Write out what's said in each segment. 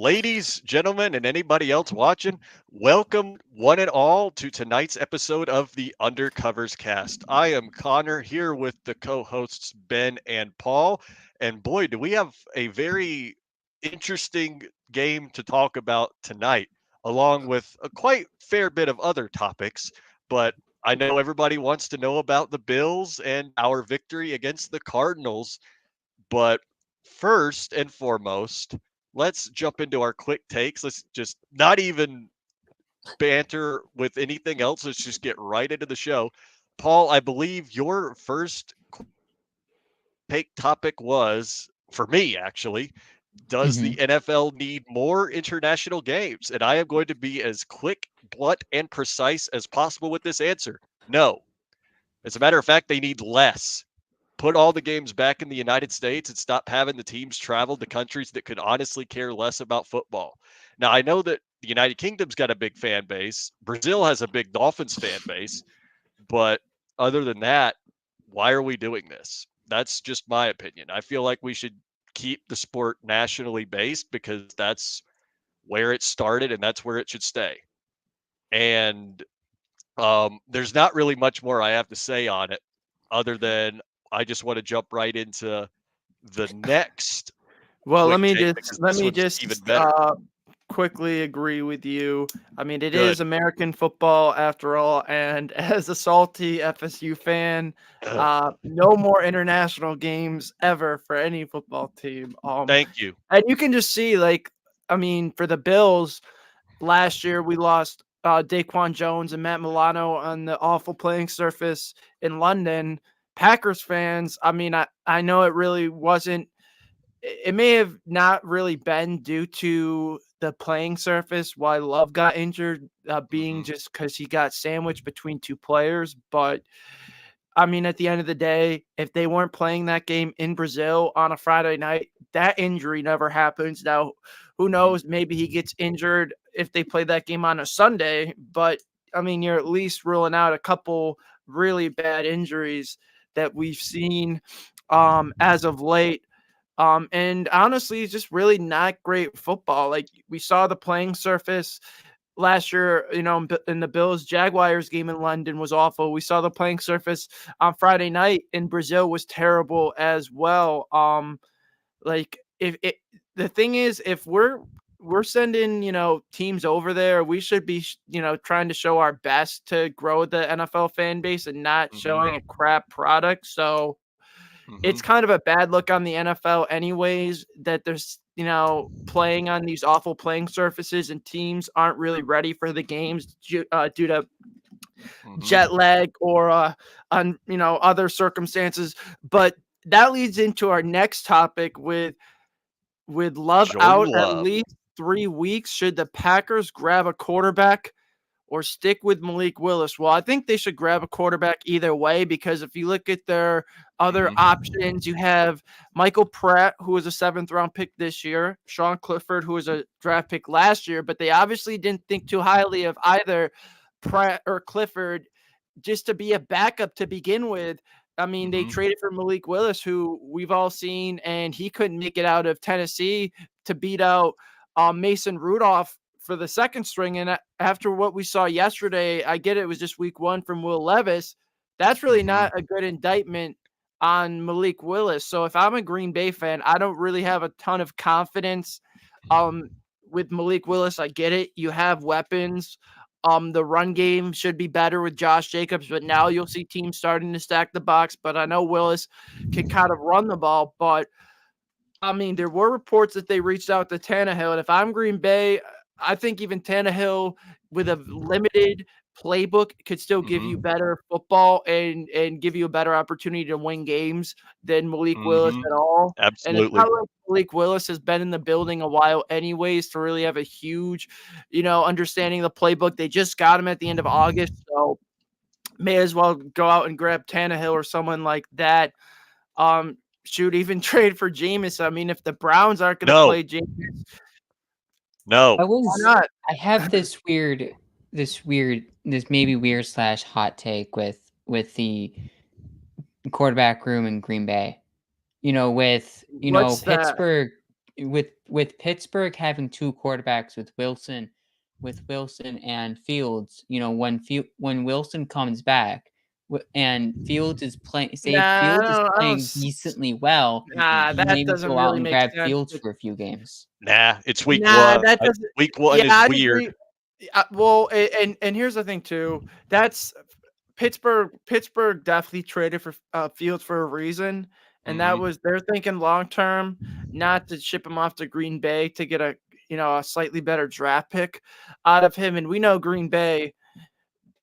Ladies, gentlemen, and anybody else watching, welcome one and all to tonight's episode of the Undercovers cast. I am Connor here with the co-hosts Ben and Paul. And boy, do we have a very interesting game to talk about tonight, along with a quite fair bit of other topics. But I know everybody wants to know about the Bills and our victory against the Cardinals. But first and foremost, let's jump into our quick takes. Let's just not even banter with anything else. Let's just get right into the show. Paul, I believe your first take topic was, for me actually, does the Mhm. NFL need more international games? And I am going to be as quick, blunt, and precise as possible with this answer. No. As a matter of fact, they need less. Put all the games back in the United States and stop having the teams travel to countries that could honestly care less about football. Now, I know that the United Kingdom's got a big fan base. Brazil has a big Dolphins fan base. But other than that, why are we doing this? That's just my opinion. I feel like we should keep the sport nationally based because that's where it started and that's where it should stay. And there's not really much more I have to say on it other than I just want to jump right into the next Well, quick take because let this me one's just even better. quickly agree with you. I mean, it is Good. American football after all, and as a salty FSU fan, no more international games ever for any football team. Thank you. And you can just see, like, I mean, for the Bills, last year we lost Daquan Jones and Matt Milano on the awful playing surface in London. Packers fans, I mean, I know it really wasn't. It may have not really been due to the playing surface why Love got injured, being Mhm. just because he got sandwiched between two players. But I mean, at the end of the day, if they weren't playing that game in Brazil on a Friday night, that injury never happens. Now, who knows? Maybe he gets injured if they play that game on a Sunday. But I mean, you're at least ruling out a couple really bad injuries that we've seen as of late. And honestly, it's just really not great football. Like we saw the playing surface last year, in the Bills Jaguars game in London was awful. We saw the playing surface on Friday night in Brazil was terrible as well. Like if it, the thing is, if we're sending teams over there, we should be trying to show our best to grow the NFL fan base and not Mhm. showing a crap product. So it's Mhm. kind of a bad look on the NFL anyways that there's playing on these awful playing surfaces and teams aren't really ready for the games due to Mhm. jet lag or on other circumstances. But that leads into our next topic with Love Jordan out at Love. least 3 weeks. Should the Packers grab a quarterback or stick with Malik Willis? Well, I think they should grab a quarterback either way because if you look at their other Mhm. options, you have Michael Pratt, who was a seventh round pick this year, Sean Clifford, who was a draft pick last year, but they obviously didn't think too highly of either Pratt or Clifford just to be a backup to begin with. I mean, they Mhm. traded for Malik Willis, who we've all seen, and he couldn't make it out of Tennessee to beat out Mason Rudolph for the second string. And after what we saw yesterday, I get it was just week one from Will Levis. That's really Mhm. not a good indictment on Malik Willis. So if I'm a Green Bay fan, I don't really have a ton of confidence um, with Malik Willis. I get it. You have weapons. The run game should be better with Josh Jacobs, but now you'll see teams starting to stack the box. But I know Willis can kind of run the ball, but I mean, there were reports that they reached out to Tannehill, and if I'm Green Bay, I think even Tannehill with a limited playbook could still give you Mhm. better football and give you a better opportunity to win games than Malik Willis Mhm. at all. And it's not Absolutely. like Malik Willis has been in the building a while, anyways, to really have a huge, understanding of the playbook. They just got him at the end of August, so may as well go out and grab Tannehill or someone like that. Shoot, even trade for Jameis. I mean, if the Browns aren't going to No. play Jameis, No. I why was not? I have this maybe weird slash hot take with the quarterback room in Green Bay. With What's that? Pittsburgh with Pittsburgh having two quarterbacks with Wilson and Fields, when Wilson comes back and Fields is playing, say Nah, Fields is I don't playing decently well, nah, you that maybe doesn't go out really and make grab sense. Fields for a few games. Nah, it's week Nah, one. that doesn't. Week one Yeah, is I'd weird. agree. Well, and here's the thing too. That's Pittsburgh. Pittsburgh definitely traded for Fields for a reason, and that Mhm. was they're thinking long term, not to ship him off to Green Bay to get a slightly better draft pick out of him. And we know Green Bay,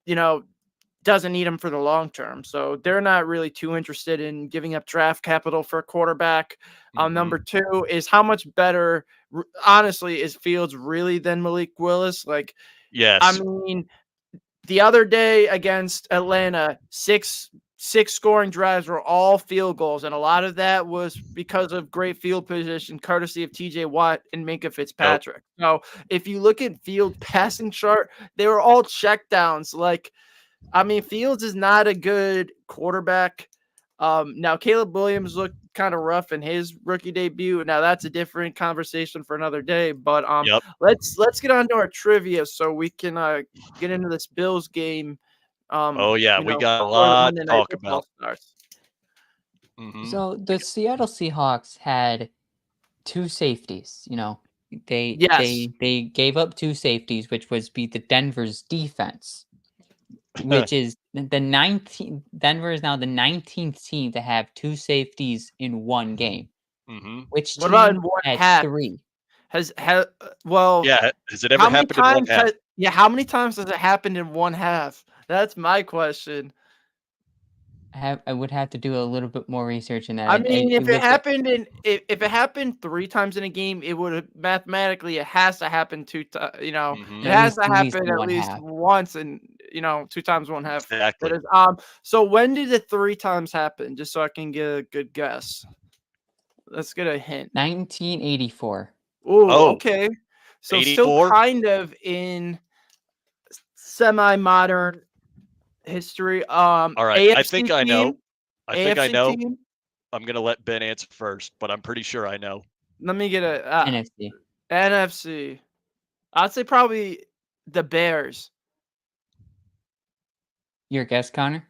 you know, doesn't need him for the long term. So they're not really too interested in giving up draft capital for a quarterback. Number Mhm. two is how much better, honestly, is Fields really than Malik Willis? Like, I Yes. mean, the other day against Atlanta, six scoring drives were all field goals, and a lot of that was because of great field position, courtesy of TJ Watt and Minka Yep. Fitzpatrick. So if you look at field passing chart, they were all checkdowns. Like, I mean, Fields is not a good quarterback. Now Caleb Williams looked kind of rough in his rookie debut. Now that's a different conversation for another day. But Yep. let's get on to our trivia so we can get into this Bills game. Oh yeah, we got a Before the lot to Monday Night talk Football about. starts. Mhm. So the Seattle Seahawks had two safeties. They Yes. they they gave up two safeties, which was beat the Denver's defense, which is the 19th. Denver is now the 19th team to have two safeties in one game. Mhm. Which What about in team one had half? three? Well, Yeah, has it ever how many happened in one times half? how many times has it happened in one half? That's my question. I would have to do a little bit more research in that. I I mean, if it looked at happened if it happened 3 times in a game, it would have mathematically it has to happen 2 it Mhm. has to at least happen in at one least half. once and 2 times 1 half. That Exactly. is so when did it 3 times happen? Just so I can get a good guess. Let's get a hint. 1984. Oh, Oh, okay. So still 84? kind of in semi-modern history. All right. I AFC think I know. team? I think I AFC know. team? I'm gonna let Ben answer first, but I'm pretty sure I know. Let me get a NFC. NFC. I'd say probably the Bears. Your guess, Connor?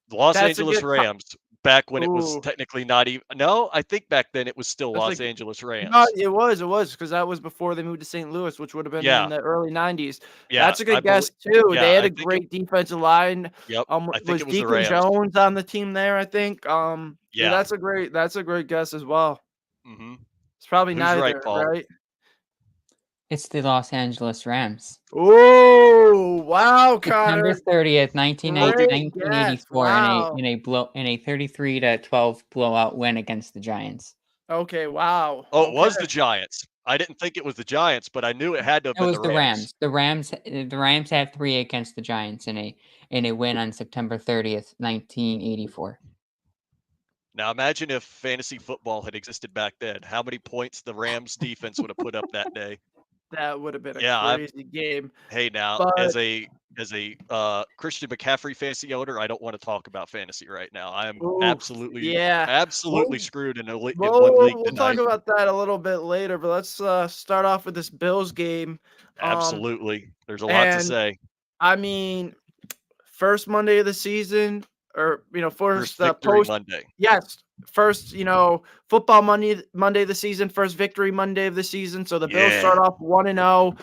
The Los That's a Angeles good Rams, back when it was ooh, technically not even. No, I think back then it was still that's a Los g Angeles no, Rams. it was because that was before they moved to St. Louis, which would have been in Yeah. the early '90s. Yeah. That's a I good believe. guess too. Yeah. They had I a think it. great defensive line. Yep. I think Was it was the Deacon Rams. Jones on the team there, I think? Yeah, Yeah. that's a great guess as well. Hmm. It's probably Who's right, neither, Paul? right? It's the Los Angeles Rams. Oh, wow, September Connor. 30th, Oh, did, Great guess. 1984 Wow. in a 33-12 blowout win against the Giants. Okay, wow. oh, it Okay. was the Giants. I didn't think it was the Giants, but I knew it had to have It been was the the Rams. Rams. The Rams had 3 against the Giants in a win on September 30th, 1984. Now imagine if fantasy football had existed back then. How many points the Rams defense would have put up that day? That would have been a Yeah, I'm. crazy game. Hey, now But as a Christian McCaffrey fantasy owner, I don't want to talk about fantasy right now. I am oof, absolutely yeah. absolutely We'll screwed in in we'll one league we'll talk tonight. about that a little bit later, but let's start off with this Bills game. Um Absolutely, there's a lot to and say. I mean, first Monday of the season or First first victory post Monday. yes, first, football Monday of the season, first victory Monday of the season. So the Bills Yeah, start off 1-0.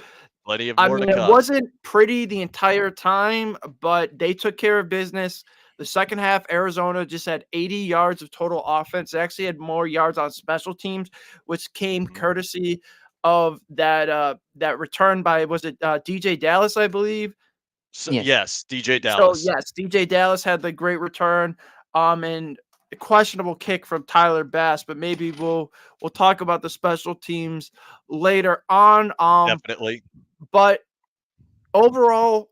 plenty of I more to mean, it come. wasn't pretty the entire time, but they took care of business. The second half, Arizona just had 80 yards of total offense. They actually had more yards on special teams, which came Mhm. courtesy of that return by was it DJ Dallas, I believe. So Yes. yes, DJ So Dallas. yes, DJ Dallas had the great return, and a questionable kick from Tyler Bass, but maybe we'll talk about the special teams later on. Definitely. But overall,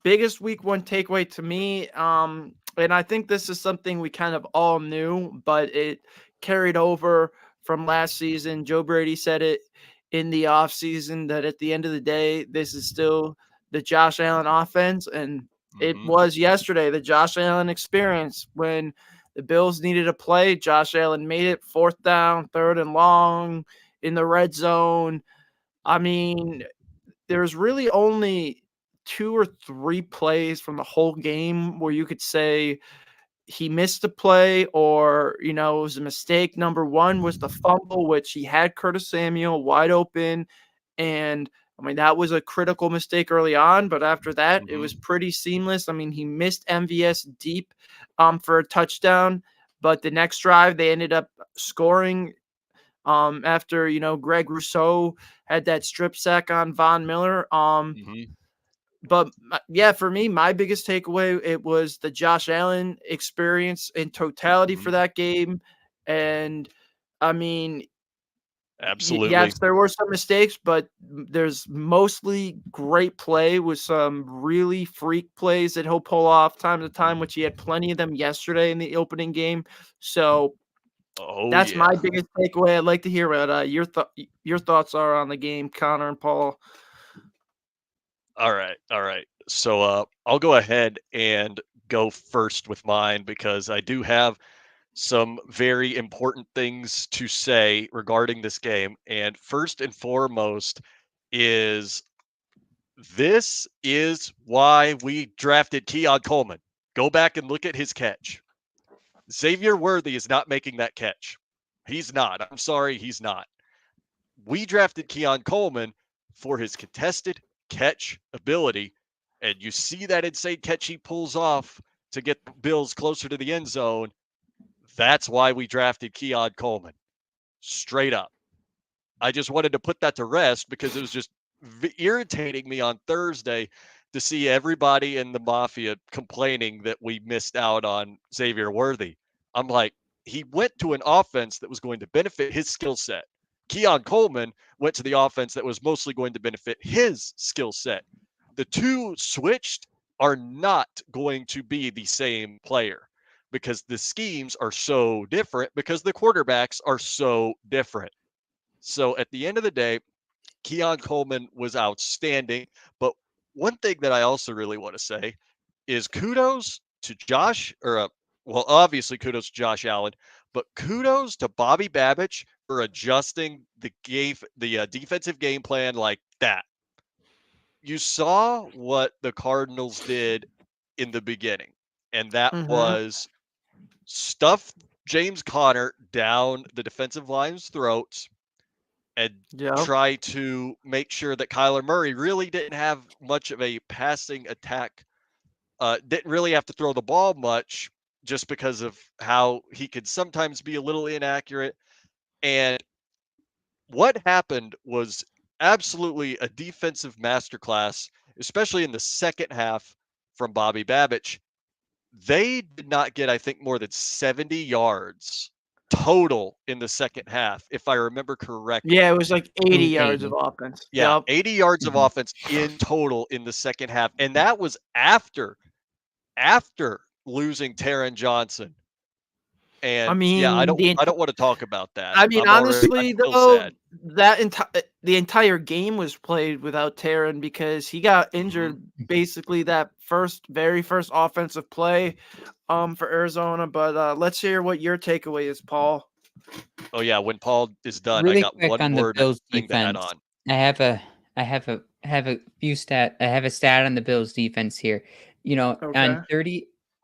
biggest week one takeaway to me, and I think this is something we kind of all knew, but it carried over from last season. Joe Brady said it in the offseason that at the end of the day, this is still the Josh Allen offense. And it Hmm. was yesterday, the Josh Allen experience when The Bills needed a play. Josh Allen made it. 4th down, 3rd and long in the red zone. I mean, there's really only 2 or 3 plays from the whole game where you could say he missed a play or, it was a mistake. Number 1 was the fumble, which he had Curtis Samuel wide open. And I mean, that was a critical mistake early on, but after that, it was pretty seamless. I mean, he missed MVS deep for a touchdown, but the next drive they ended up scoring after, Greg Rousseau had that strip sack on Von Miller. But yeah, for me, my biggest takeaway, it was the Josh Allen experience in totality for that game. And I mean, Absolutely. yes, there were some mistakes, but there's mostly great play with some really freak plays that he'll pull off time to time, which he had plenty of them yesterday in the opening game. So that's my biggest takeaway. I'd like to hear what your thoughts are on the game, Connor and Paul. All right. So I'll go ahead and go first with mine because I do have some very important things to say regarding this game. And first and foremost is this is why we drafted Keon Coleman. Go back and look at his catch. Xavier Worthy is not making that catch. He's not. I'm sorry, he's not. We drafted Keon Coleman for his contested catch ability. And you see that insane catch he pulls off to get the Bills closer to the end zone. That's why we drafted Keon Coleman. Straight up. I just wanted to put that to rest because it was just irritating me on Thursday to see everybody in the Mafia complaining that we missed out on Xavier Worthy. I'm like, he went to an offense that was going to benefit his skill set. Keon Coleman went to the offense that was mostly going to benefit his skill set. The two switched are not going to be the same player because the schemes are so different, because the quarterbacks are so different. So at the end of the day, Keon Coleman was outstanding. But one thing that I also really want to say is kudos to obviously kudos to Josh Allen, but kudos to Bobby Babich for adjusting the defensive game plan like that. You saw what the Cardinals did in the beginning, and that was stuff James Conner down the defensive line's throats and try to make sure that Kyler Murray really didn't have much of a passing attack, didn't really have to throw the ball much just because of how he could sometimes be a little inaccurate. And what happened was absolutely a defensive masterclass, especially in the second half from Bobby Babich. They did not get, I think, more than 70 yards total in the second half, if I remember correctly. Yeah, it was like 80 yards of offense. Yeah, 80 yards of offense in total in the second half. And that was after losing Taron Johnson. And I mean, I don't want to talk about that. I mean, honestly, though, the entire game was played without Taron because he got injured basically that very first offensive play for Arizona. But let's hear what your takeaway is, Paul. Oh yeah, when Paul is done, really I got quick one on word the Bills thing to add defense. on. I have a stat on the Bills defense here.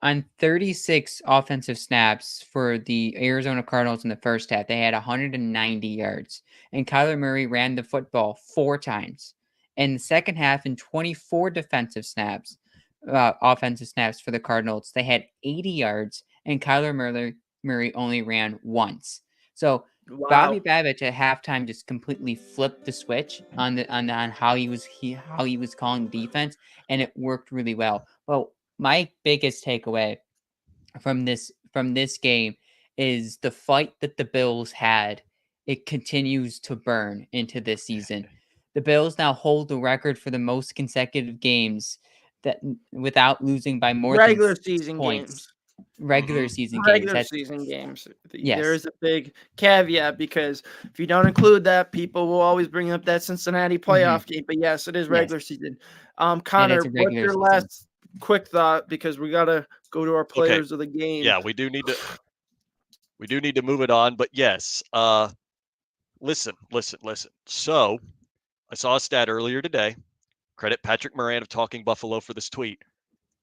On 36 offensive snaps for the Arizona Cardinals in the first half, they had 190 yards, and Kyler Murray ran the football 4 times. In the second half, in 24 offensive snaps for the Cardinals, they had 80 yards, and Kyler Murray only ran once. So Bobby Babich at halftime just completely flipped the switch on how he was calling defense, and it worked really well. Well, my biggest takeaway from this game is the fight that the Bills had. It continues to burn into this season. The Bills now hold the record for the most consecutive games that without losing by more regular than 6 season points. games. Regular season games. Regular season games. Yes. There is a big caveat because if you don't include that, people will always bring up that Cincinnati playoff game. But yes, it is regular season. Connor, what's your last quick thought? Because we gotta go to our players of the game. Yeah, we do need to. We do need to move it on, but yes. Listen. So I saw a stat earlier today. Credit Patrick Moran of Talking Buffalo for this tweet.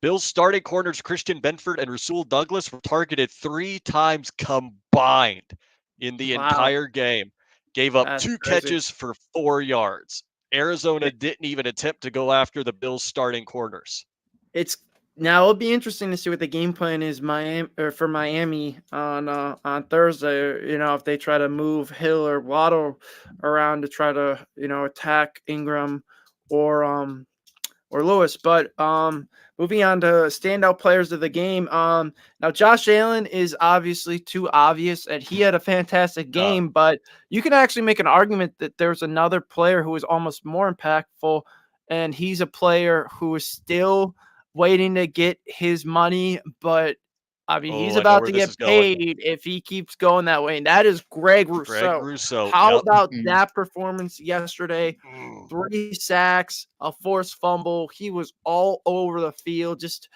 Bills starting corners Christian Benford and Rasul Douglas were targeted 3 times combined in the Wow, entire game. Gave up that's 2 crazy. catches for 4 yards. Arizona It, didn't even attempt to go after the Bills starting corners. it's now it'll be interesting to see what the game plan is Miami or for Miami on Thursday. If they try to move Hill or Waddle around to try to attack Ingram or Lewis. But moving on to standout players of the game. Now Josh Allen is obviously too obvious, and he had a fantastic Uh, game. But you can actually make an argument that there's another player who is almost more impactful, and he's a player who is still waiting to get his money, but. I mean, he's oh, I know about where to this get is going. paid if he keeps going that way, and that is Greg Greg Rousseau. Rousseau. How Yep. about Mhm. that performance yesterday? Mm, 3 sacks, a forced fumble. He was all over the field. Just,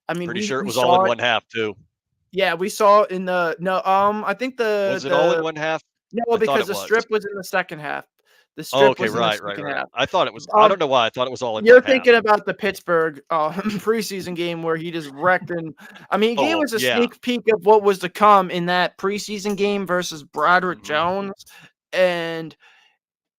I mean, Pretty we sure it we was all in saw it. one half too. Yeah, we saw it in the no. I think Was it all in the one half? no I thought because it the was. strip was in the second half. The Oh, strip okay, was in the right. second half. I thought it was. I Um, don't know why I thought it was all in one you're half. thinking about the Pittsburgh preseason game where he just wrecked, and I mean, he gave Oh us a yeah. sneak peek of what was to come in that preseason game versus Broderick Hmm. Jones, and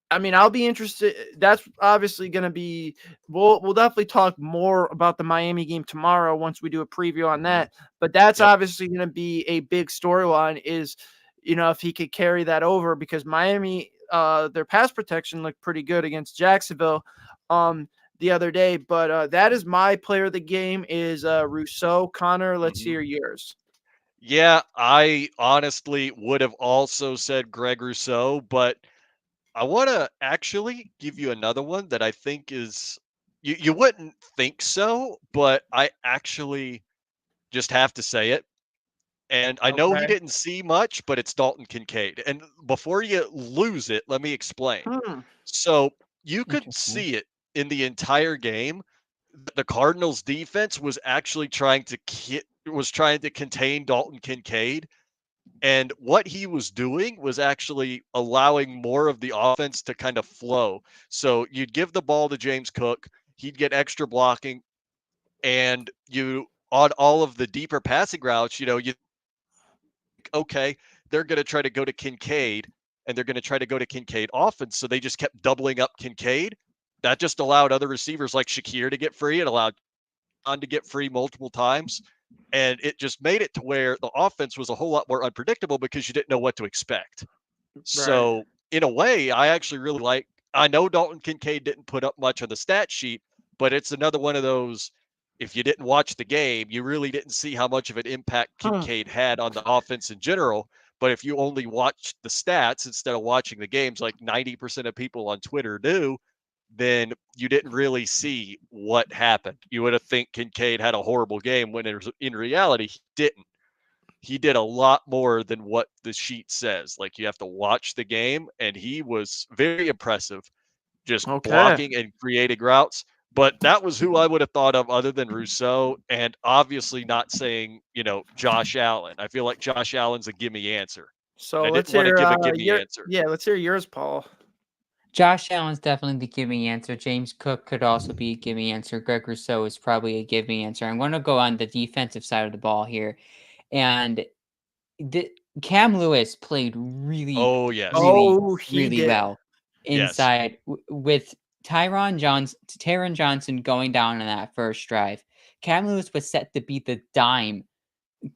I mean, I'll be interested. That's obviously going to be. We'll definitely talk more about the Miami game tomorrow once we do a preview on Hmm. that. But that's Yep. obviously going to be a big storyline. Is if he could carry that over because Miami, their pass protection looked pretty good against Jacksonville, the other day. But that is my player of the game is Rousseau. Connor, let's Hmm. hear yours. Yeah, I honestly would have also said Greg Rousseau, but I want to actually give you another one that I think is you wouldn't think so, but I actually just have to say it. And I know he Okay. didn't see much, but it's Dalton Kincaid. And before you lose it, let me explain. Hmm. So you could Interesting. see it in the entire game. The Cardinals defense was actually trying to contain Dalton Kincaid, and what he was doing was actually allowing more of the offense to kind of flow. So you'd give the ball to James Cook, he'd get extra blocking, and you on all of the deeper passing routes, you okay, they're going to try to go to Kincaid and they're going to try to go to Kincaid often. So they just kept doubling up Kincaid. That just allowed other receivers like Shakir to get free. It allowed on to get free multiple times. And it just made it to where the offense was a whole lot more unpredictable because you didn't know what to expect. Right. So, in a way, I actually really like. I know Dalton Kincaid didn't put up much on the stat sheet, but it's another one of those. If you didn't watch the game, you really didn't see how much of an impact Hmm. Kincaid had on the offense in general. But if you only watched the stats instead of watching the games, like 90% of people on Twitter do, then you didn't really see what happened. You would have think Kincaid had a horrible game when in reality he didn't. He did a lot more than what the sheet says. Like you have to watch the game, and he was very impressive, just Okay. blocking and creating routes. But that was who I would have thought of other than Rousseau, and obviously not saying Josh Allen. I feel like Josh Allen's a gimme answer, and So I let's didn't want to hear give a gimme answer. let's hear yours, Paul. Josh Allen's definitely the give me answer. James Cook could also be a give me answer. Greg Rousseau is probably a give me answer. I'm going to go on the defensive side of the ball here. And the, Cam Lewis played really, Oh yes, really, Oh, he really did. well yes. inside with Tyron Johnson going down on that first drive. Cam Lewis was set to beat the dime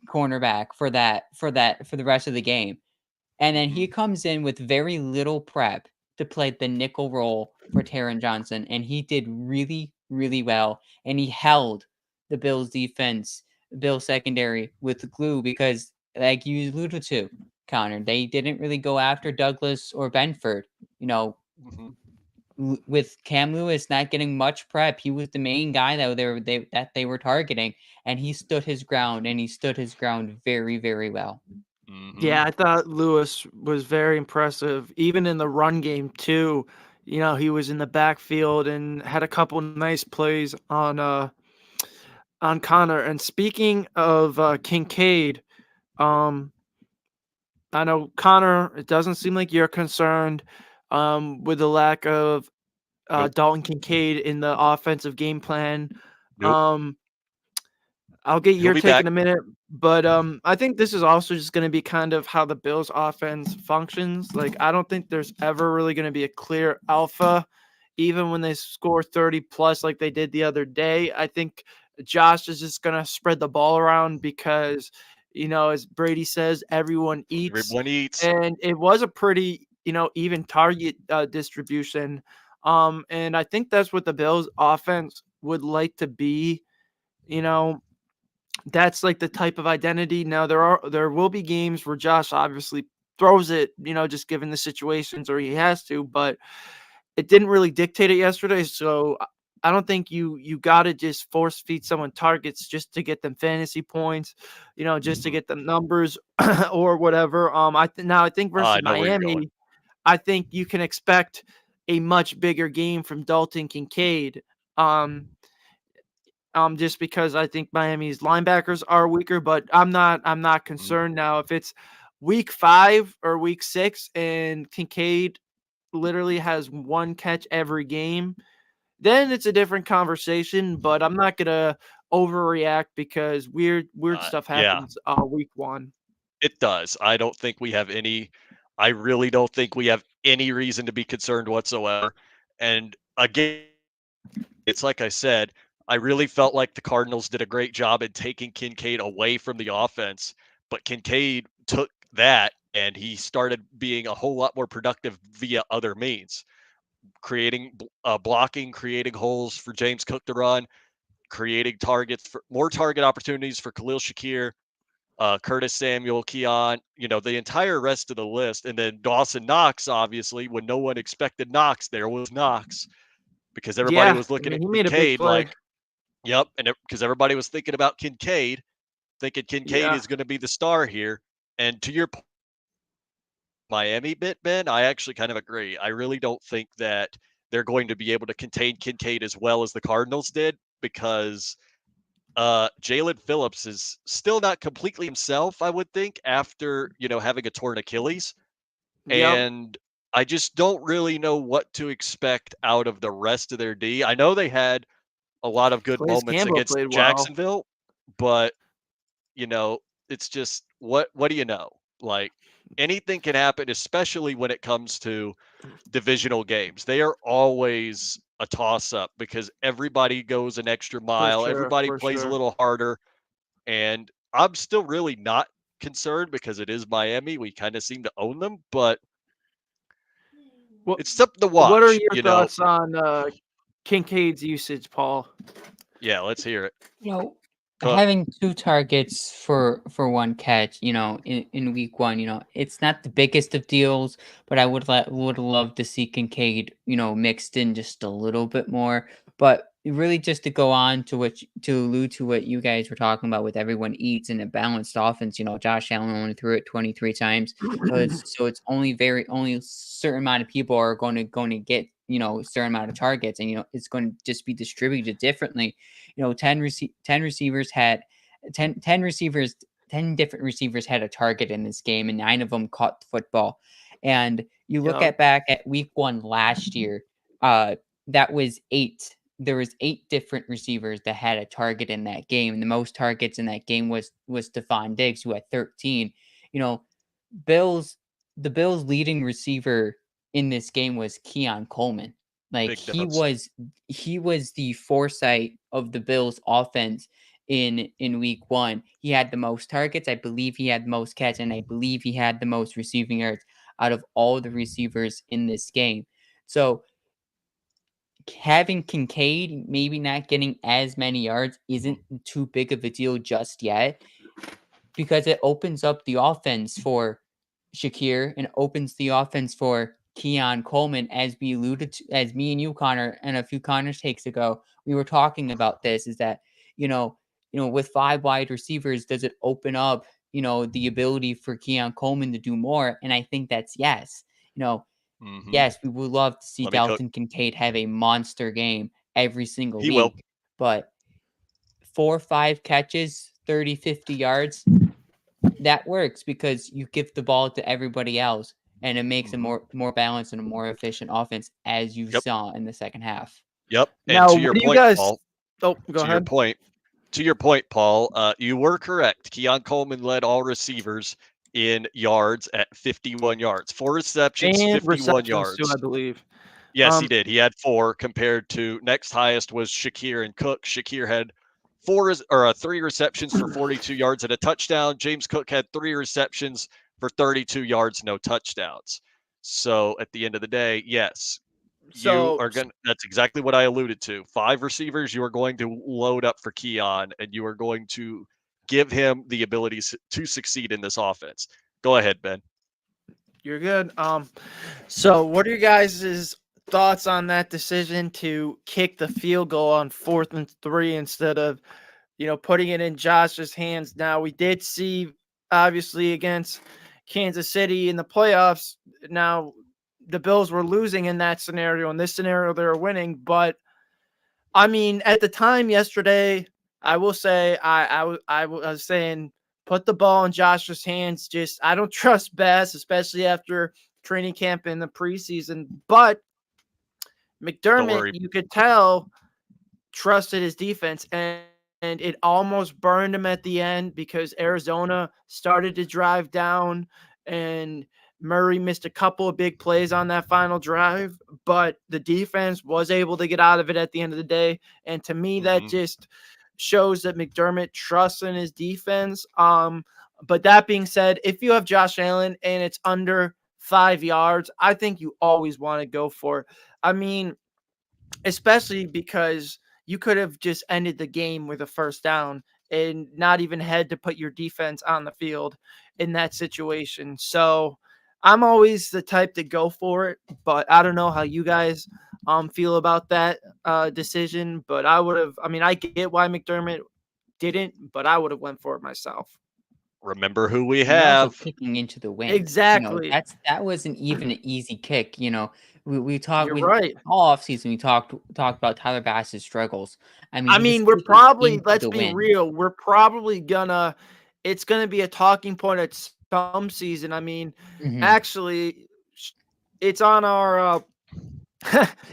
cornerback for the rest of the game. And then Hmm. he comes in with very little prep to play the nickel role for Taron Johnson, and he did really, really well. And he held the Bills defense, Bills secondary with glue because, like you alluded to, Connor, they didn't really go after Douglas or Benford. You know, Hmm. with Cam Lewis not getting much prep, he was the main guy that they were targeting, and he stood his ground, and he stood his ground very, very well. Hmm. Yeah, I thought Lewis was very impressive, even in the run game too. He was in the backfield and had a couple nice plays on Connor. And speaking of Kincaid, um, I know, Connor, it doesn't seem like you're concerned with the lack of Nope. Dalton Kincaid in the offensive game plan. Nope. Um, I'll get He'll your be take back. in a minute, but I think this is also just going to be kind of how the Bills offense functions. Like, I don't think there's ever really going to be a clear alpha, even when they score 30 plus like they did the other day. I think Josh is just going to spread the ball around because, as Brady says, everyone eats, Everyone eats. and it was a pretty, even target distribution. And I think that's what the Bills offense would like to be. You know, that's like the type of identity. Now there will be games where Josh obviously throws it, just given the situations or he has to, but it didn't really dictate it yesterday. So I don't think you got to just force feed someone targets just to get them fantasy points, just to Mhm. get them numbers or whatever. Now I think I versus know where you're going. Miami, I think you can expect a much bigger game from Dalton Kincaid. Just because I think Miami's linebackers are weaker, but I'm not Mhm. concerned now if it's week 5 or week 6 and Kincaid literally has one catch every game, then it's a different conversation. But I'm not gonna overreact because weird stuff Yeah, happens week 1. it does. I really don't think we have any reason to be concerned whatsoever. And again, it's like I said, I really felt like the Cardinals did a great job in taking Kincaid away from the offense, but Kincaid took that and he started being a whole lot more productive via other means, blocking, creating holes for James Cook to run, creating targets for more target opportunities for Khalil Shakir, Curtis Samuel, Keon, the entire rest of the list. And then Dawson Knox, obviously, when no one expected Knox, there was Knox because everybody Yeah, was I looking mean, at he made a big Kincaid play. like, yep. And because everybody was thinking about Kincaid, thinking Kincaid Yeah, is going to be the star here. And to your Miami bit, Ben, I actually kind of agree. I really don't think that they're going to be able to contain Kincaid as well as the Cardinals did because Jalen Phillips is still not completely himself, I would think, after, having a torn Achilles. yep. And I just don't really know what to expect out of the rest of their D. I know they had a lot of good Calais moments Campbell against played well. Jacksonville, but you know, it's just what do you know? Like anything can happen, especially when it comes to divisional games. They are always a toss up because everybody goes an extra For mile, sure, everybody for plays a sure. little harder, and I'm still really not concerned because it is Miami. We kind of seem to own them, but What it's something to what are watch. your thoughts on Kincaid's usage, Paul? Yeah, let's hear it. You know, Go. having 2 targets for 1 catch, in week 1, it's not the biggest of deals, but I would love to see Kincaid, mixed in just a little bit more. But really just to go on to to allude to what you guys were talking about with everyone eats and a balanced offense, Josh Allen only threw it 23 times. So it's only a certain amount of people are going to get, a certain amount of targets, and it's going to just be distributed differently. 10 receivers had 10 receivers, 10 different receivers had a target in this game, and 9 of them caught the football. And you look Yep. at back at week 1 last year, that was 8. There was 8 different receivers that had a target in that game. The most targets in that game was Stephon Diggs, who had 13. You know, Bills the Bills' leading receiver in this game was Keon Coleman. Like Big dubs. he was the foresight of the Bills offense in week 1. He had the most targets, I believe he had the most catch, and I believe he had the most receiving yards out of all the receivers in this game. So having Kincaid maybe not getting as many yards isn't too big of a deal just yet because it opens up the offense for Shakir and opens the offense for Keon Coleman, as we alluded to, as me and you, Connor, and a few Connors takes ago, we were talking about this. Is that with 5 wide receivers, does it open up the ability for Keon Coleman to do more? And I think that's yes. You know, Hmm. yes, we would love to see Let me cook. Dalton Kincaid have a monster game every single He will. week, but 4 or 5 catches, 30, 50 yards, that works because you give the ball to everybody else, and it makes a Mhm. more balanced and a more efficient offense, as you Yep. saw in the second half. Yep. And Now, to what your do you point, guys? Paul, Oh, go to your ahead. point, to your point, Paul, you were correct. Keon Coleman led all receivers in yards at 51 yards. 4 receptions, And 51 receptions too, I yards. believe. Yes, he Um, did. He had 4 compared to next highest was Shakir and Cook. Shakir had 3 receptions for 42 yards and a touchdown. James Cook had 3 receptions for 32 yards, no touchdowns. So at the end of the day, yes, you so are going to, that's exactly what I alluded to. 5 receivers, you are going to load up for Keon and you are going to give him the ability to succeed in this offense. Go ahead, Ben. you're good. So what are your guys' thoughts on that decision to kick the field goal on 4th and 3 instead of, putting it in Josh's hands? Now, we did see, obviously, against Kansas City in the playoffs. Now, the Bills were losing in that scenario. In this scenario, they were winning. But, I mean, at the time yesterday, I will say I was saying put the ball in Josh's hands. Just I don't trust Bass, especially after training camp in the preseason. But Don't McDermott, worry. you could tell, trusted his defense, and it almost burned him at the end because Arizona started to drive down and Murray missed a couple of big plays on that final drive, but the defense was able to get out of it at the end of the day. And to me, that Mhm. just shows that McDermott trusts in his defense. But that being said, if you have Josh Allen and it's under 5 yards, I think you always want to go for it. I mean, especially because you could have just ended the game with a first down and not even had to put your defense on the field in that situation. So I'm always the type to go for it, but I don't know how you guys feel about that decision. But I would have. I mean, I get why McDermott didn't, but I would have went for it myself. Remember who we And you're also have. kicking into the wind. Exactly. That wasn't even an easy kick. We talked You're we right. all offseason we talked about Tyler Bass's struggles. I mean, I he's mean, we're kicking probably, into let's the be wind. real, it's gonna be a talking point at some season. I mean, Mhm. actually, it's on our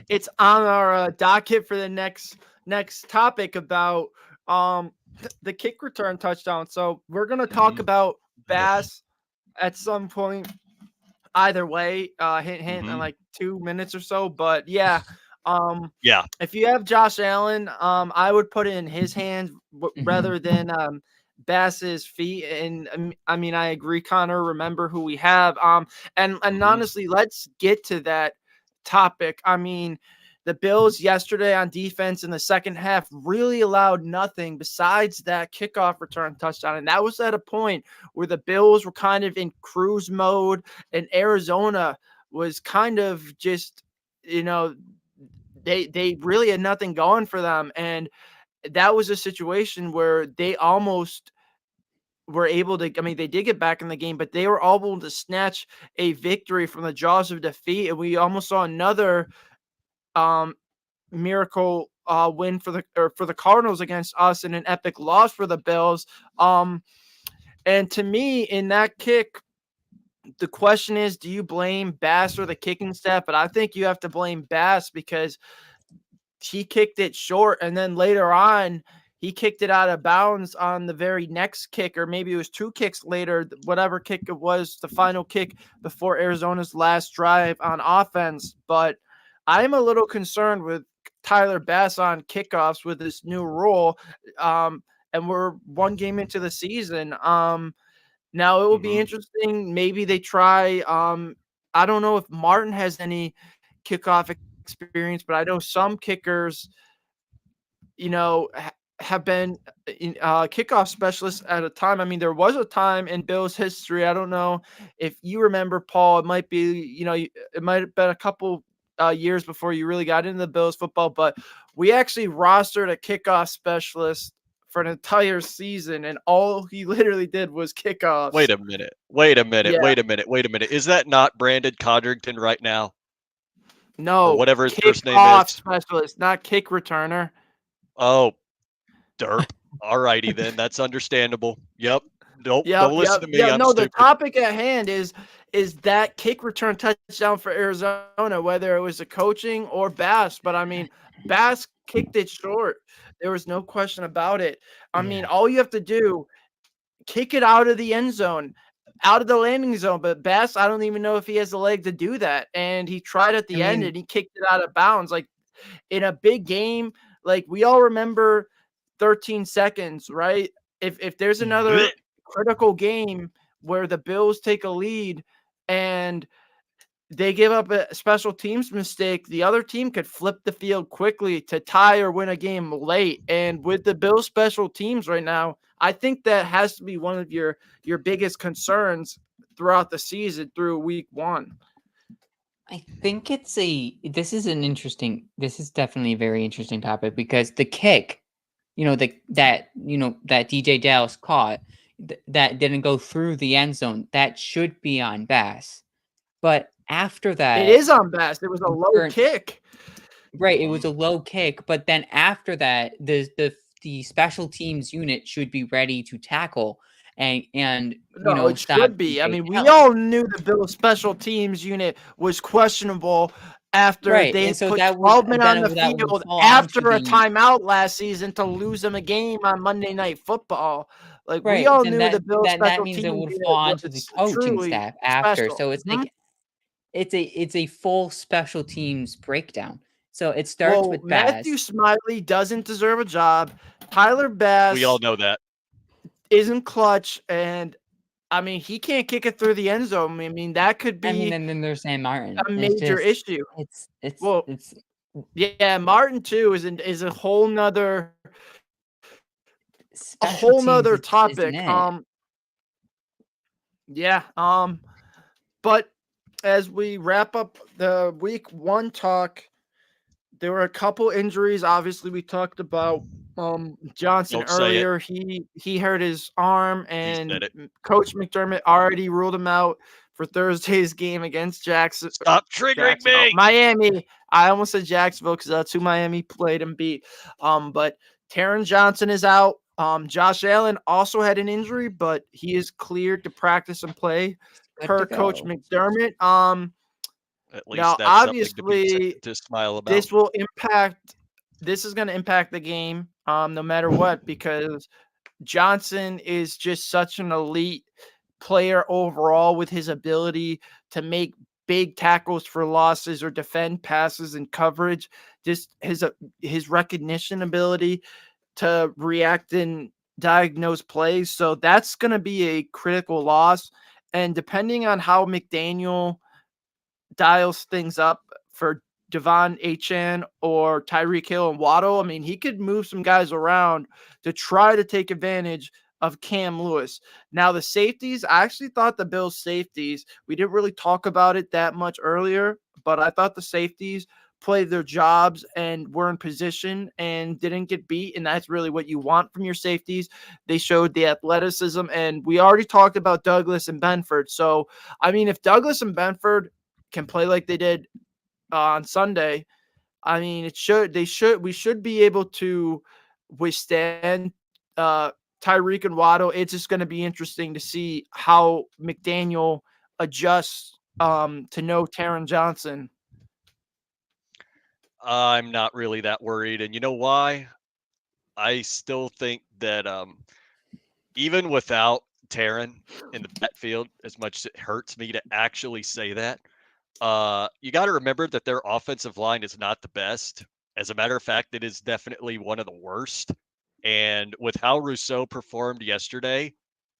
it's on our docket for the next topic about um the kick return touchdown. So we're gonna talk Mhm. about Bass at some point. Either way, hint, hint, in Mhm. like 2 minutes or so. But yeah, um, Yeah. if you have Josh Allen, I would put it in his hands Mhm. rather than Bass's feet. And I mean, I agree, Connor. Remember who we have. And Mhm. honestly, let's get to that topic. I mean, the Bills yesterday on defense in the second half really allowed nothing besides that kickoff return touchdown. And that was at a point where the Bills were kind of in cruise mode and Arizona was kind of just, you know, they really had nothing going for them. And that was a situation where they almost were able to, I mean, they did get back in the game, but they were able to snatch a victory from the jaws of defeat. And we almost saw another um miracle win for the Cardinals against us and an epic loss for the Bills. And to me, in that kick, the question is, do you blame Bass or the kicking staff? But I think you have to blame Bass because he kicked it short, and then later on, he kicked it out of bounds on the very next kick, or maybe it was 2 kicks later, whatever kick it was, the final kick before Arizona's last drive on offense. But I'm a little concerned with Tyler Bass on kickoffs with this new rule. And we're 1 game into the season. Now it will be Mhm. interesting. Maybe they try. I don't know if Martin has any kickoff experience, but I know some kickers, have been kickoff specialists at a time. I mean, there was a time in Bills history. I don't know if you remember, Paul. It might be, it might have been a couple years before you really got into the Bills football, but we actually rostered a kickoff specialist for an entire season, and all he literally did was Wait kickoffs. a minute. Wait a minute. Yeah, Wait a minute. Wait a minute. Is that not Brandon Codrington right now, or no, whatever his first name kickoff is? specialist, not kick returner. Oh, derp. All righty then. That's understandable. Yep. Nope, Yep, don't listen yep, to me. yeah. I'm No, the stupid. topic at hand is that kick return touchdown for Arizona, whether it was the coaching or Bass. But I mean, Bass kicked it short. There was no question about it. I mean, Yeah. all you have to do, kick it out of the end zone, out of the landing zone. But Bass, I don't even know if he has the leg to do that. And he tried at I the end mean, and he kicked it out of bounds. Like in a big game, like we all remember 13 seconds, right? If there's Blech. another critical game where the Bills take a lead and they give up a special teams mistake, the other team could flip the field quickly to tie or win a game late. And with the Bills special teams right now, I think that has to be one of your biggest concerns throughout the season through week 1. I think this is definitely a very interesting topic because the kick, that DJ Dallas caught that didn't go through the end zone, that should be on Bass. But after It that, is on Bass. It was a low or- kick. right, it was Mhm. a low kick, but then after that, the special teams unit should be ready to tackle and No, it stop should be. I DJ mean, we Dallas. all knew the Bills special teams unit was questionable after Right, they and so put that would 12 men on the that would field fall onto after a the timeout last season to lose them a game on Monday Night Football. Like we right, all then knew the Bills that special means it team would fall unit onto the was coaching truly staff after. special. So it's Mhm. like it's a full special teams breakdown. So it starts Well, with Matthew Bass. Smiley doesn't deserve a job. Tyler We all Bass know that. isn't clutch, and I mean he can't kick it through the end zone. I mean that could I mean, be and then there's Sam Martin. a It's major just issue. it's Well, it's yeah, Martin too is a special whole teams, nother it's isn't topic. it? Yeah. But as we wrap up the week 1 talk, there were a couple injuries. Obviously, we talked about Johnson Don't say it. earlier. He hurt his arm, He and said it. Coach McDermott already ruled him out for Thursday's game against Stop triggering Jacksonville, me. Miami. I almost said Jacksonville because that's who Miami played and beat. But Taron Johnson is out. Josh Allen also had an injury, but he is cleared to practice and play Good to per Coach go. McDermott. At least Now that's something to be obviously to smile about. this will impact. This is going to impact the game, no matter what, because Johnson is just such an elite player overall with his ability to make big tackles for losses or defend passes and coverage. Just his recognition ability to react and diagnose plays. So that's going to be a critical loss. And depending on how McDaniel dials things up for Devon Achan or Tyreek Hill and Waddle, I mean, he could move some guys around to try to take advantage of Cam Lewis. Now, the safeties, I actually thought the Bills' safeties, we didn't really talk about it that much earlier, but I thought the safeties played their jobs and were in position and didn't get beat. And that's really what you want from your safeties. They showed the athleticism, and we already talked about Douglas and Benford. So, I mean, if Douglas and Benford can play like they did on Sunday, I mean, we should be able to withstand Tyreek and Waddle. It's just going to be interesting to see how McDaniel adjusts to no Taron Johnson. I'm not really that worried, and you know why? I still think that even without Taryn in the backfield, as much as it hurts me to actually say that, you got to remember that their offensive line is not the best. As a matter of fact, it is definitely one of the worst. And with how Rousseau performed yesterday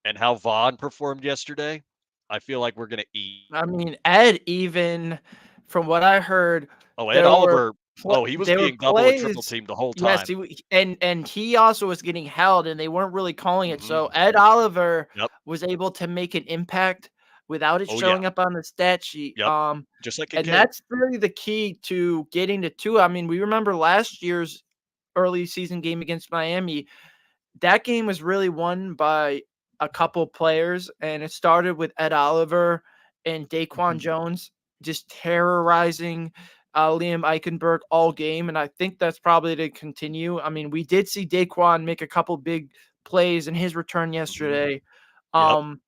and how Vaughn performed yesterday, I feel like we're going to eat. I mean, Ed, even from what I heard, Oh, Ed there were Oliver. Oh, he was there were being double and triple plays. teamed the whole Yes, time. and he also was getting held, and they weren't really calling it. Hmm. So Ed Oliver Yep. was able to make an impact without it Oh, yeah. showing up on the stat sheet. Yep. Just like And Kincaid. that's really the key to getting to two. I mean, we remember last year's early season game against Miami. That game was really won by a couple players, and it started with Ed Oliver and Daquan Mhm. Jones just terrorizing Liam Eichenberg all game, and I think that's probably to continue. I mean, we did see Daquan make a couple big plays in his return Hmm. yesterday, Yep. Um,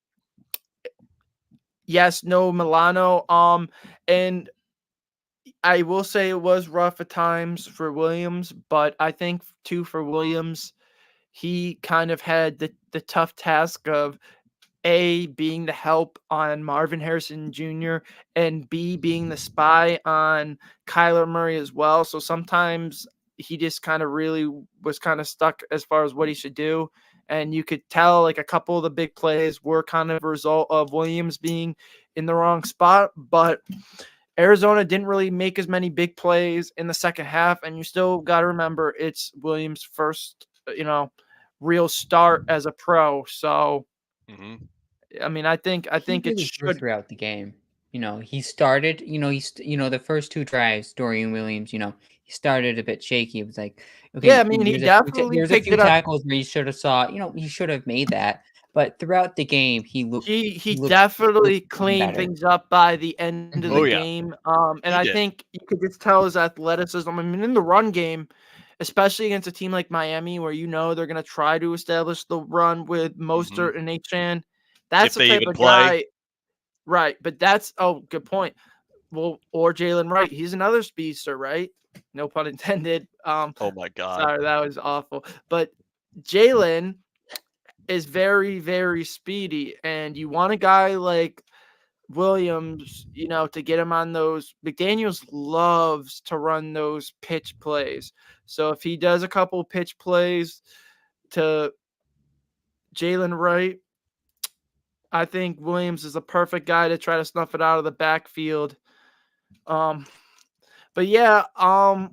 yes, no Milano. And I will say it was rough at times for Williams, but I think too for Williams, he kind of had the tough task of A, being the help on Marvin Harrison Jr., and B, being the spy on Kyler Murray as well. So sometimes he just kind of really was kind of stuck as far as what he should do. And you could tell like a couple of the big plays were kind of a result of Williams being in the wrong spot. But Arizona didn't really make as many big plays in the second half. And you still got to remember it's Williams' first, real start as a pro. So, Hmm. I mean, I think He it really grew should. throughout the game. He started, the first two drives, Dorian Williams, he started a bit shaky. It was like, Yeah, I okay, mean, he definitely there's a picked few it up. tackles where you should have saw, he should have made that. But throughout the game, He he looked definitely even cleaned better. things up by the end of the Oh Mhm. yeah, game. And he I did. think you could just tell his athleticism. I mean, in the run game, especially against a team like Miami, where they're going to try to establish the run with Hmm. Mostert and Achan, that's If the they type even of play. guy, right? But good point. Well, or Jalen Wright, he's another speedster, right? No pun intended. Oh my God. Sorry, that was awful. But Jalen is very, very speedy, and you want a guy like Williams, to get him on those. McDaniels loves to run those pitch plays. So if he does a couple pitch plays to Jalen Wright, I think Williams is a perfect guy to try to snuff it out of the backfield. Um, but yeah, I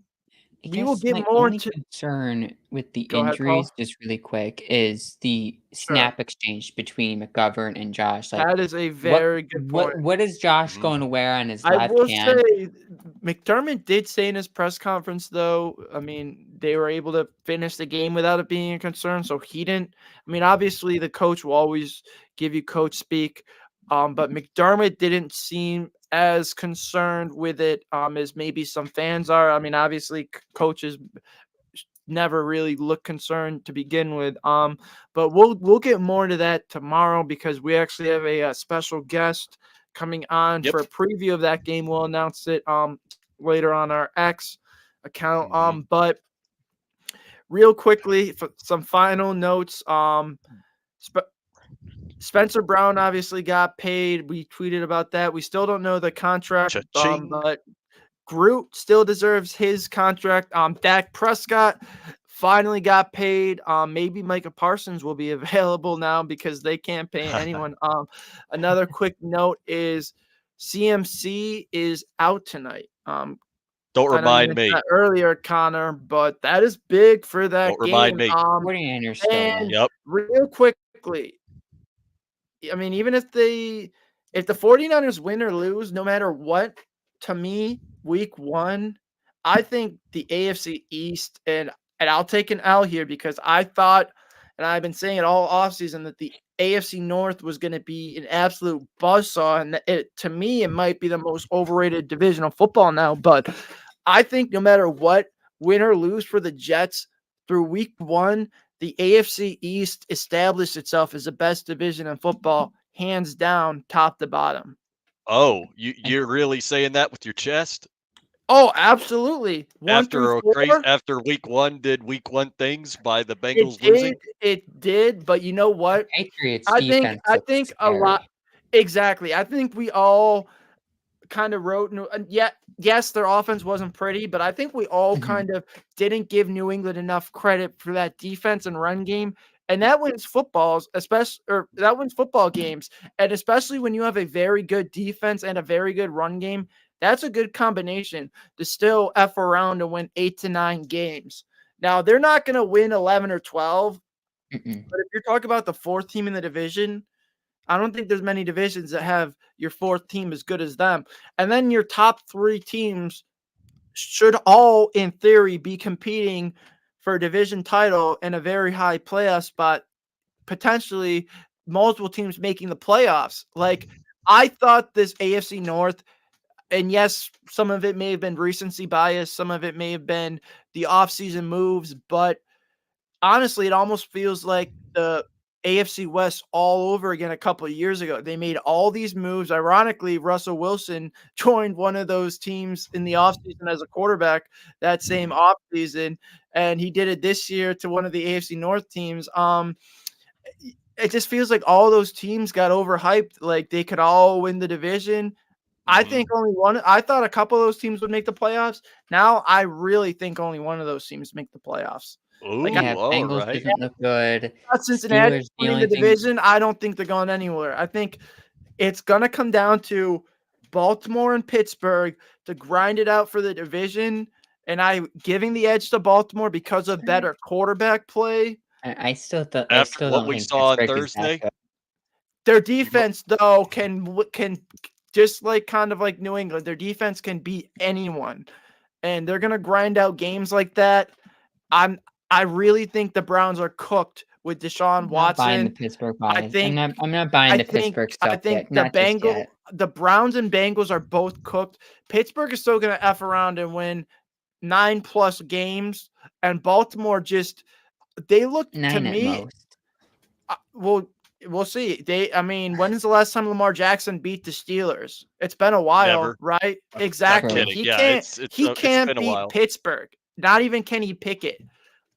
we will guess get my more only to. concern with the Go ahead, Paul. injuries, just really quick, is the Sure. snap exchange between McGovern and Josh. Like, That is a what very good point. what is Josh Hmm. going to wear on his I left will hand? say McDermott did say in his press conference, though, I mean, they were able to finish the game without it being a concern. So he didn't. I mean, obviously, the coach will always give you coach speak, but McDermott didn't seem as concerned with it as maybe some fans are. I mean, obviously, coaches never really look concerned to begin with. But we'll get more into that tomorrow because we actually have a special guest coming on Yep. for a preview of that game. We'll announce it later on our X account. Hmm. But real quickly, for some final notes. Spencer Brown obviously got paid. We tweeted about that. We still don't know the contract, Cha-ching. but Groot still deserves his contract. Dak Prescott finally got paid. Maybe Micah Parsons will be available now because they can't pay anyone. Another quick note is CMC is out tonight. Don't I know you remind mentioned me. that earlier, Connor, but that is big for Don't that remind game. me. 49ers still And win. Yep. real quickly, I mean, even if the 49ers win or lose, no matter what, to me, week one, I think the AFC East, and I'll take an L here because I thought, and I've been saying it all offseason, that the AFC North was going to be an absolute buzzsaw. And to me, it might be the most overrated division of football now. But I think no matter what, win or lose for the Jets through week one, the AFC East established itself as the best division in football, hands down, top to bottom. Oh, And you're really saying that with your chest? Oh, absolutely. One through four, After week 1 did week 1 things by the it Bengals did, losing? it did. But you know the what? Patriots I think defense I looks think a lot. scary. Exactly. I think we all kind of wrote yes, their offense wasn't pretty, but I think we all Mhm. kind of didn't give New England enough credit for that defense and run game. And that wins footballs, especially or that wins football games. And especially when you have a very good defense and a very good run game, that's a good combination to still F around and win 8 to 9 games. Now they're not gonna win 11 or 12, Mm-mm. but if you're talking about the fourth team in the division, I don't think there's many divisions that have your fourth team as good as them. And then your top three teams should all, in theory, be competing for a division title and a very high playoff spot, potentially multiple teams making the playoffs. Like, I thought this AFC North, and yes, some of it may have been recency bias, some of it may have been the offseason moves, but honestly, it almost feels like the AFC West all over again a couple of years ago. They made all these moves. Ironically, Russell Wilson joined one of those teams in the offseason as a quarterback that same offseason, and he did it this year to one of the AFC North teams. It just feels like all those teams got overhyped. Like they could all win the division. I think only one. I thought a couple of those teams would make the playoffs. Now I really think only one of those teams make the playoffs. Like Ooh, Yeah, all Bengals right. doesn't look good. got Cincinnati Steelers, the winning the only thing. division. I don't think they're going anywhere. I think it's gonna come down to Baltimore and Pittsburgh to grind it out for the division. And I'm giving the edge to Baltimore because of better quarterback play. I still thought. I After still what don't we think saw on Pittsburgh is that Thursday, good. Their defense, though, can just like kind of like New England. Their defense can beat anyone, and they're gonna grind out games like that. I really think the Browns are cooked with Deshaun I'm not buying the Watson. Pittsburgh I bias. think I'm not buying I the think Pittsburgh I stuff think yet. Not just yet. The Browns and Bengals are both cooked. Pittsburgh is still gonna F around and win 9+ games, and Baltimore just they look to 9 at me. most. Well, we'll see. I mean, when is the last time Lamar Jackson beat the Steelers? It's been a while, never. right? Not Exactly. True. kidding. He Yeah, can't. He it's can't been a beat while. Pittsburgh. Not even Kenny Pickett.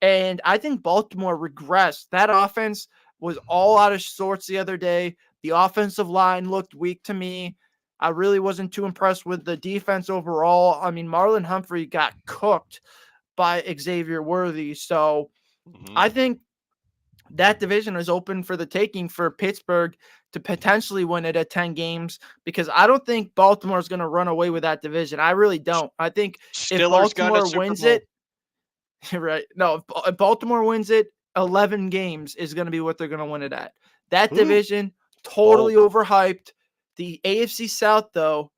And I think Baltimore regressed. That offense was all out of sorts the other day. The offensive line looked weak to me. I really wasn't too impressed with the defense overall. I mean, Marlon Humphrey got cooked by Xavier Worthy. So I think that division is open for the taking for Pittsburgh to potentially win it at 10 games because I don't think Baltimore is going to run away with that division. I really don't. I think if Stillers got a Baltimore Super wins Bowl. it, right? No, if Baltimore wins it, 11 games is going to be what they're going to win it at. That Ooh. division, totally overhyped. The AFC South, though,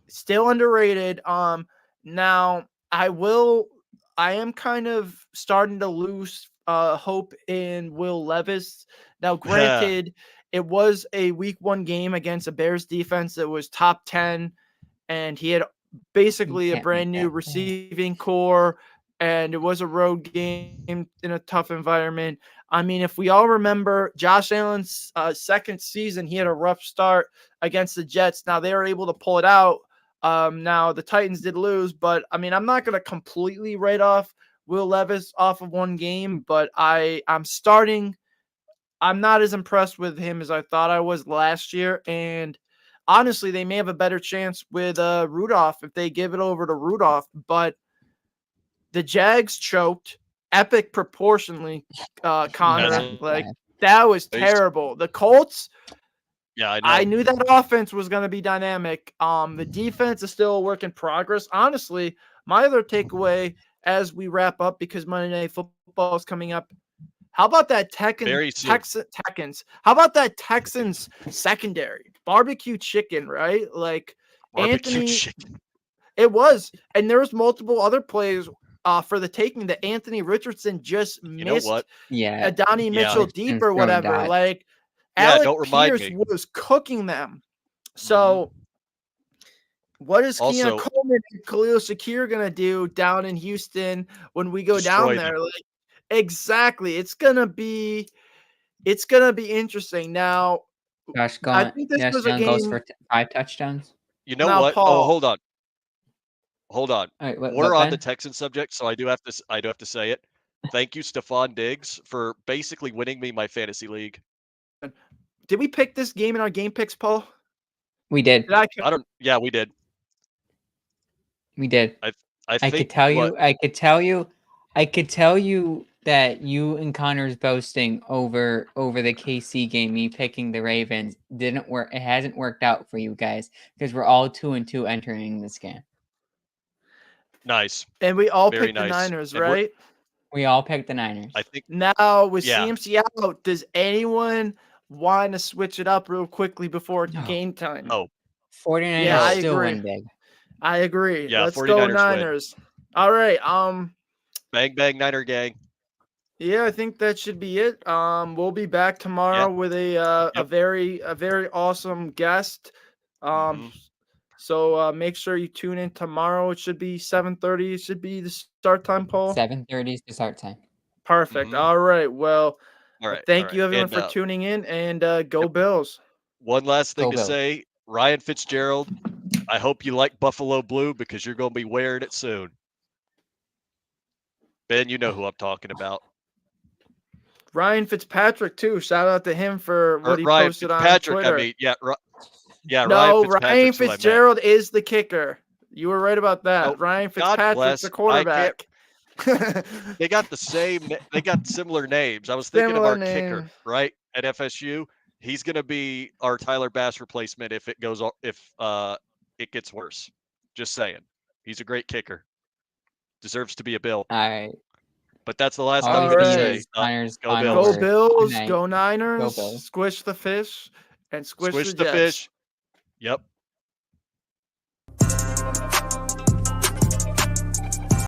still underrated. Now I am kind of starting to lose hope in Will Levis. Now, granted, it was a week 1 game against a Bears defense that was top 10, and he had basically a can't beat brand new that. receiving core, and it was a road game in a tough environment. I mean, if we all remember Josh Allen's second season, he had a rough start against the Jets. Now they were able to pull it out. Now the Titans did lose, but I mean, I'm not going to completely write off Will Levis off of 1 game, but I'm not as impressed with him as I thought I was last year. And honestly, they may have a better chance with Rudolph if they give it over to Rudolph, but the Jags choked epic proportionally, Connor. Like that was terrible. The Colts, yeah, I knew that offense was going to be dynamic. The defense is still a work in progress. Honestly, my other takeaway as we wrap up, because Monday Night Football is coming up, how about that Texans? How about that Texans secondary? Barbecue chicken, right? Like barbecue chicken. It was. And there was multiple other plays for the taking that Anthony Richardson just missed. What? Yeah. Donnie Mitchell deep or whatever. Dots. Like Alec Pierce was cooking them. So what is Keon Coleman and Khalil Shakir going to do down in Houston when we go down there? Like, exactly. It's gonna be interesting. Now, Josh I think this was a game goes for 5 touchdowns. You know what? Paul, hold on. Right, We're on the Texan subject, so I do have to say it. Thank you, Stephon Diggs, for basically winning me my fantasy league. Did we pick this game in our game picks, Paul? We did. Yeah, we did. We did. I could tell you that you and Connor's boasting over the KC game, me picking the Ravens, didn't work. It hasn't worked out for you guys because we're all 2-2 entering this game. Nice. And we all picked the Niners, right? We all picked the Niners. I think now with CMC out, does anyone want to switch it up real quickly before game time? No. 49ers still win big. I agree. Yeah, let's go Niners. Win. All right. Bang bang Niner gang. Yeah, I think that should be it. We'll be back tomorrow with a very awesome guest. So make sure you tune in tomorrow. It should be 7:30. It should be the start time, Paul. 7:30 is the start time. Perfect. All right. Well, All right. Thank you, everyone, And for tuning in, and go yep. Bills. one last thing Go to Bills. say, Ryan Fitzgerald, I hope you like Buffalo Blue because you're going to be wearing it soon. Ben, you know who I'm talking about. Ryan Fitzpatrick, too. Shout out to him for Or what he Ryan posted on Fitzpatrick. I Twitter. mean, yeah, Ryan No, Ryan Fitzpatrick's who I meant. Fitzgerald is the kicker. You were right about that. Oh, Ryan God Fitzpatrick's bless. the I can't. quarterback. They got the same. They got similar names. I was thinking of Similar our name. kicker, right, at FSU. He's going to be our Tyler Bass replacement if it gets worse. Just saying, he's a great kicker. Deserves to be a Bill. All right. But that's the last All thing we I'm going to right. see say. is Connor's Go final Bills. Go word. Good Bills, night. go Niners, Go Bills. squish the fish, and squish Squish the the Jets. fish. Yep.